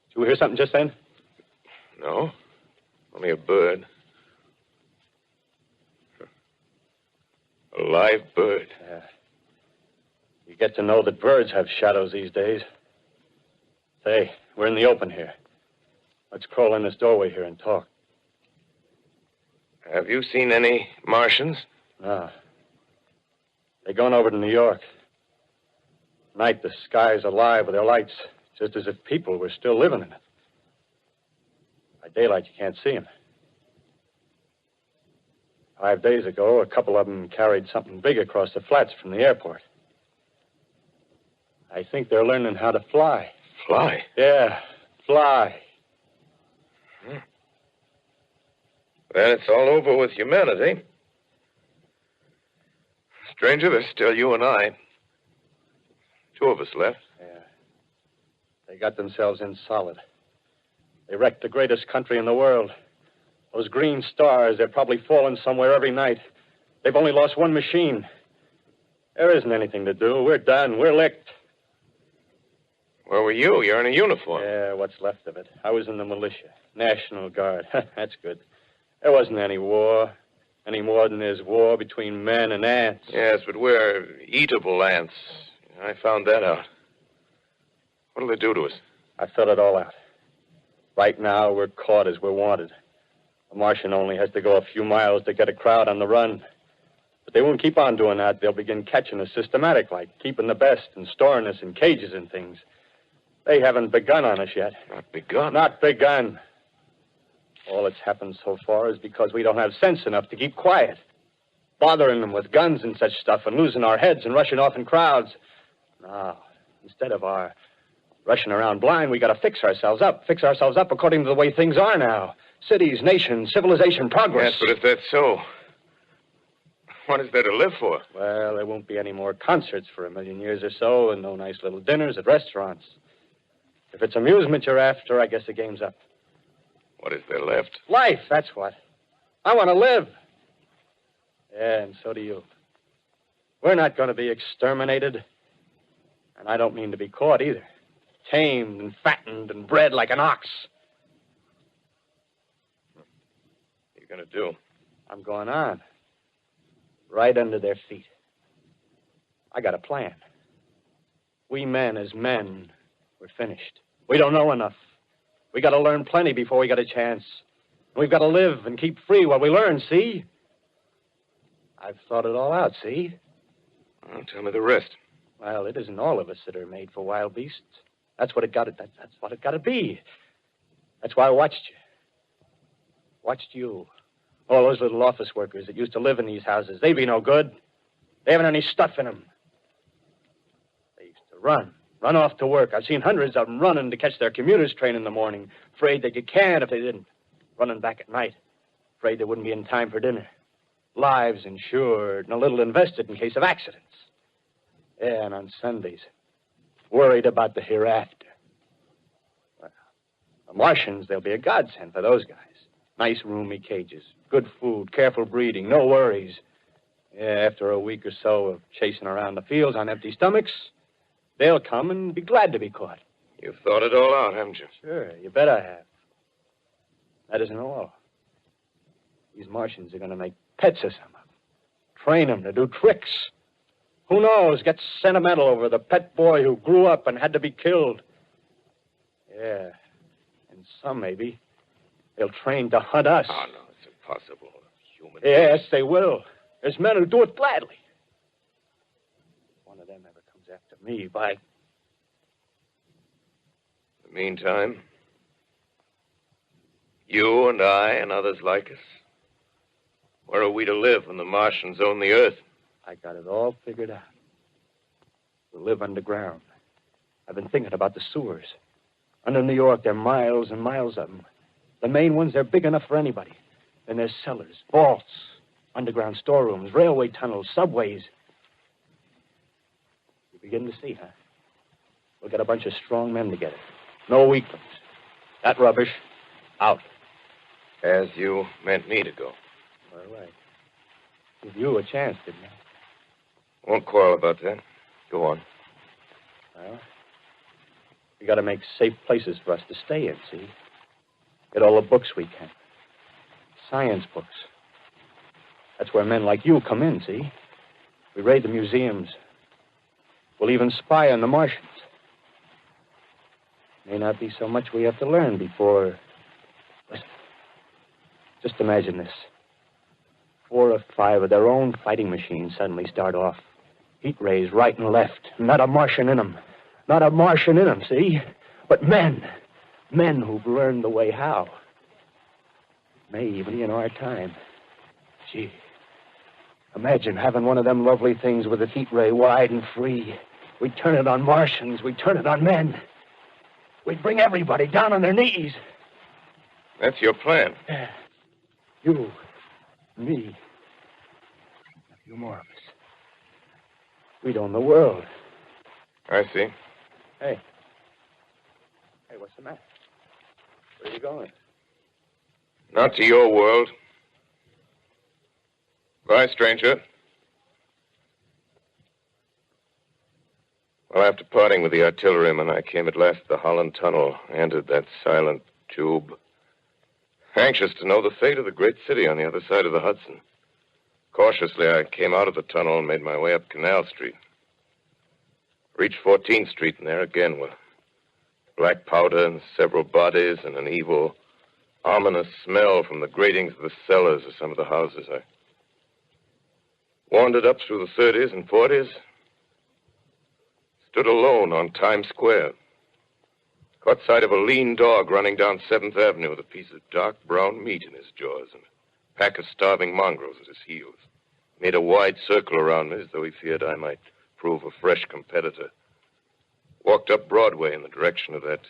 Did you hear something just then? No. Only a bird. A live bird. Yeah. You get to know that birds have shadows these days. Say, we're in the open here. Let's crawl in this doorway here and talk. Have you seen any Martians? No. They're going over to New York. Night, the sky's alive with their lights, just as if people were still living in it. By daylight, you can't see them. 5 days ago, a couple of them carried something big across the flats from the airport. I think they're learning how to fly. Fly? Yeah, fly. Then it's all over with humanity. Stranger, there's still you and I. 2 of us left. Yeah. They got themselves in solid. They wrecked the greatest country in the world. Those green stars, they're probably falling somewhere every night. They've only lost one machine. There isn't anything to do. We're done. We're licked. Where were you? You're in a uniform. Yeah, what's left of it. I was in the militia. National Guard. That's good. There wasn't any war. Any more than there's war between men and ants. Yes, but we're eatable ants. I found that out. What'll they do to us? I thought it all out. Right now, we're caught as we're wanted. A Martian only has to go a few miles to get a crowd on the run. But they won't keep on doing that. They'll begin catching us systematic, like keeping the best and storing us in cages and things. They haven't begun on us yet. Not begun? Not begun. All that's happened so far is because we don't have sense enough to keep quiet. Bothering them with guns and such stuff and losing our heads and rushing off in crowds. No, instead of our rushing around blind, we got to fix ourselves up. Fix ourselves up according to the way things are now. Cities, nations, civilization, progress. Yes, but if that's so, what is there to live for? Well, there won't be any more concerts for 1,000,000 years or so, and no nice little dinners at restaurants. If it's amusement you're after, I guess the game's up. What is there left? Life, that's what. I want to live. Yeah, and so do you. We're not going to be exterminated. And I don't mean to be caught either. Tamed and fattened and bred like an ox. What are you going to do? I'm going on. Right under their feet. I got a plan. We men as men, we're finished. We don't know enough. We got to learn plenty before we got a chance. We've got to live and keep free while we learn, see? I've thought it all out, see? Well, tell me the rest. Well, it isn't all of us that are made for wild beasts. That's what it got to. That's what it got to be. That's why I watched you. Watched you. All those little office workers that used to live in these houses. They'd be no good. They haven't any stuff in them. They used to run Run off to work. I've seen hundreds of them running to catch their commuter's train in the morning, afraid they'd get canned if they didn't. Running back at night, afraid they wouldn't be in time for dinner. Lives insured and a little invested in case of accidents. Yeah, and on Sundays, worried about the hereafter. Well, the Martians, they'll be a godsend for those guys. Nice, roomy cages, good food, careful breeding, no worries. Yeah, after a week or so of chasing around the fields on empty stomachs, they'll come and be glad to be caught. You've thought it all out, haven't you? Sure, you bet I have. That isn't all. These Martians are going to make pets of some of them. Train them to do tricks. Who knows, get sentimental over the pet boy who grew up and had to be killed. Yeah, and some maybe, they'll train to hunt us. Oh, no, it's impossible. Human Yes, they will. There's men who do it gladly. If one of them ever comes after me, by... In the meantime, you and I and others like us, where are we to live when the Martians own the Earth? I got it all figured out. We'll live underground. I've been thinking about the sewers. Under New York, there are miles and miles of them. The main ones, they're big enough for anybody. Then there's cellars, vaults, underground storerooms, railway tunnels, subways. You begin to see, huh? We'll get a bunch of strong men together. No weaklings. That rubbish, out. As you meant me to go. All right. Give you a chance, didn't I? Won't quarrel about that. Go on. Well, we got to make safe places for us to stay in, see? Get all the books we can. Science books. That's where men like you come in, see? We raid the museums. We'll even spy on the Martians. May not be so much we have to learn before... Listen. Just imagine this. 4 or 5 of their own fighting machines suddenly start off. Heat rays right and left. Not a Martian in them. Not a Martian in them, see? But men. Men who've learned the way how. May even be in our time. Gee. Imagine having one of them lovely things with its heat ray wide and free. We'd turn it on Martians. We'd turn it on men. We'd bring everybody down on their knees. That's your plan. You, me, a few more of us. We'd own the world. I see. Hey. Hey, what's the matter? Where are you going? Not to your world. Bye, stranger. Well, after parting with the artilleryman, I came at last to the Holland Tunnel, entered that silent tube, anxious to know the fate of the great city on the other side of the Hudson. Cautiously, I came out of the tunnel and made my way up Canal Street. Reached 14th Street, and there again were black powder and several bodies and an evil, ominous smell from the gratings of the cellars of some of the houses. I wandered up through the 30s and 40s, stood alone on Times Square. Caught sight of a lean dog running down 7th Avenue with a piece of dark brown meat in his jaws and a pack of starving mongrels at his heels. Made a wide circle around me as though he feared I might prove a fresh competitor. Walked up Broadway in the direction of that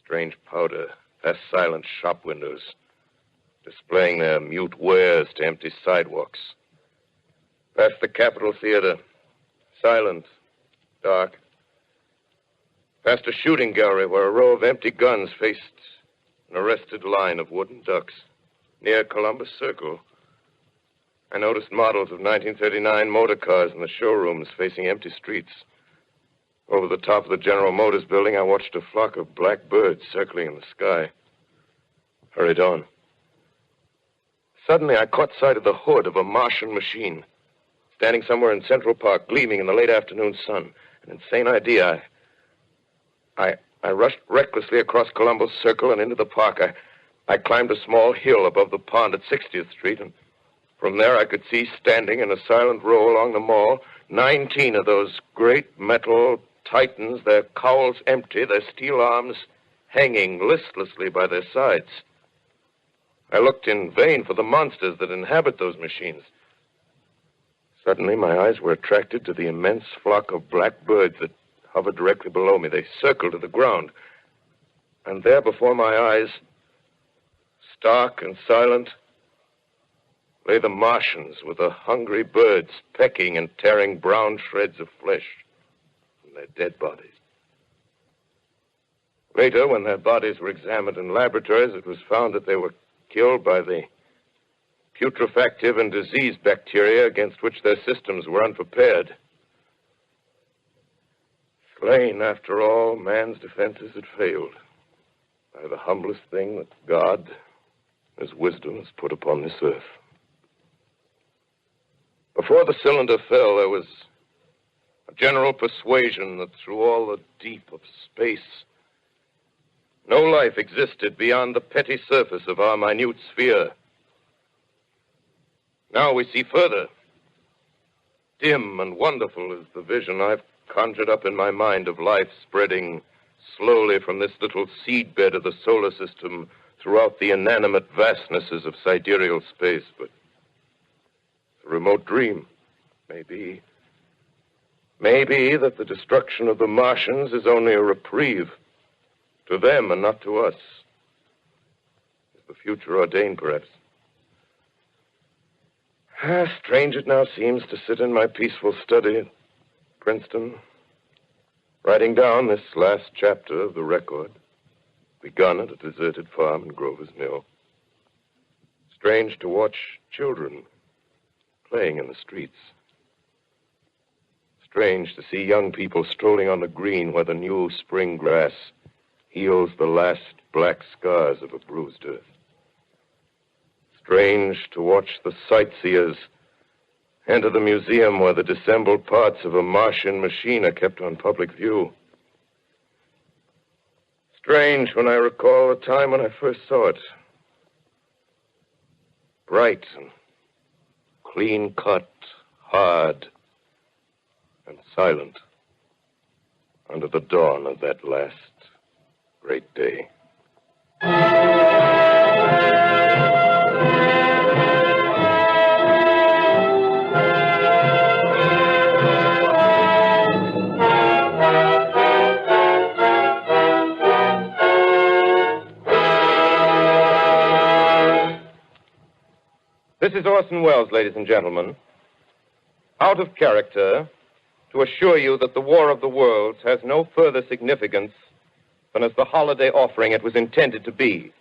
strange powder, past silent shop windows, displaying their mute wares to empty sidewalks. Past the Capitol Theater, silent, dark. Past a shooting gallery where a row of empty guns faced an arrested line of wooden ducks. Near Columbus Circle, I noticed models of 1939 motor cars in the showrooms facing empty streets. Over the top of the General Motors building, I watched a flock of black birds circling in the sky. Hurried on. Suddenly, I caught sight of the hood of a Martian machine, standing somewhere in Central Park, gleaming in the late afternoon sun. An insane idea. I rushed recklessly across Columbus Circle and into the park. I climbed a small hill above the pond at 60th Street, and from there I could see standing in a silent row along the mall 19 of those great metal titans, their cowls empty, their steel arms hanging listlessly by their sides. I looked in vain for the monsters that inhabit those machines. Suddenly, my eyes were attracted to the immense flock of black birds that hovered directly below me. They circled to the ground. And there before my eyes, stark and silent, lay the Martians with the hungry birds pecking and tearing brown shreds of flesh from their dead bodies. Later, when their bodies were examined in laboratories, it was found that they were killed by the putrefactive and disease bacteria against which their systems were unprepared. Slain, after all, man's defenses had failed by the humblest thing that God, His wisdom, has put upon this earth. Before the cylinder fell, there was a general persuasion that through all the deep of space, no life existed beyond the petty surface of our minute sphere. Now we see further. Dim and wonderful is the vision I've conjured up in my mind of life spreading slowly from this little seedbed of the solar system throughout the inanimate vastnesses of sidereal space. But it's a remote dream. Maybe that the destruction of the Martians is only a reprieve to them and not to us. Is the future ordained, perhaps? Strange it now seems to sit in my peaceful study at Princeton, writing down this last chapter of the record, begun at a deserted farm in Grover's Mill. Strange to watch children playing in the streets. Strange to see young people strolling on the green where the new spring grass heals the last black scars of a bruised earth. Strange to watch the sightseers enter the museum where the dissembled parts of a Martian machine are kept on public view. Strange when I recall the time when I first saw it. Bright and clean-cut, hard and silent under the dawn of that last great day. This is Orson Welles, ladies and gentlemen. Out of character, to assure you that the War of the Worlds has no further significance than as the holiday offering it was intended to be.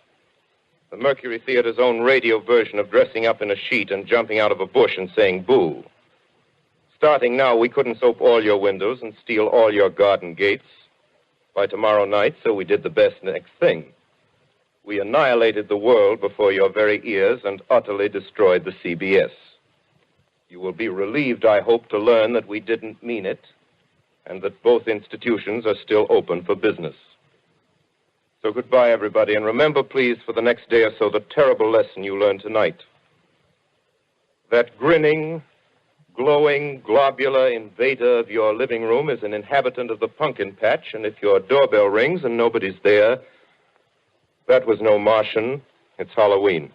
The Mercury Theater's own radio version of dressing up in a sheet and jumping out of a bush and saying boo. Starting now, we couldn't soap all your windows and steal all your garden gates by tomorrow night, so we did the best next thing. We annihilated the world before your very ears and utterly destroyed the CBS. You will be relieved, I hope, to learn that we didn't mean it and that both institutions are still open for business. So goodbye, everybody, and remember, please, for the next day or so, the terrible lesson you learned tonight. That grinning, glowing, globular invader of your living room is an inhabitant of the pumpkin patch, and if your doorbell rings and nobody's there, that was no Martian. It's Halloween.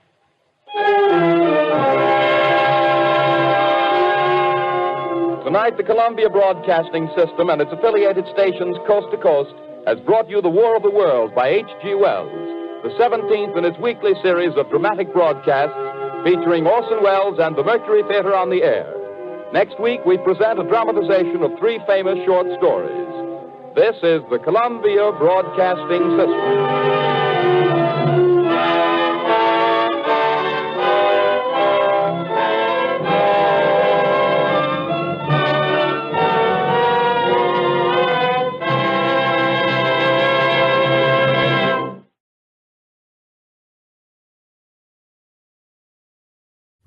Tonight, the Columbia Broadcasting System and its affiliated stations coast to coast has brought you The War of the Worlds by H.G. Wells, the 17th in its weekly series of dramatic broadcasts featuring Orson Welles and the Mercury Theater on the air. Next week, we present a dramatization of 3 famous short stories. This is the Columbia Broadcasting System.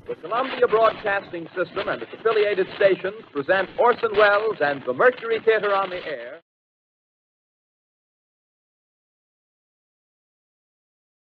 The Columbia Broadcasting System and its affiliated stations present Orson Welles and the Mercury Theater on the air.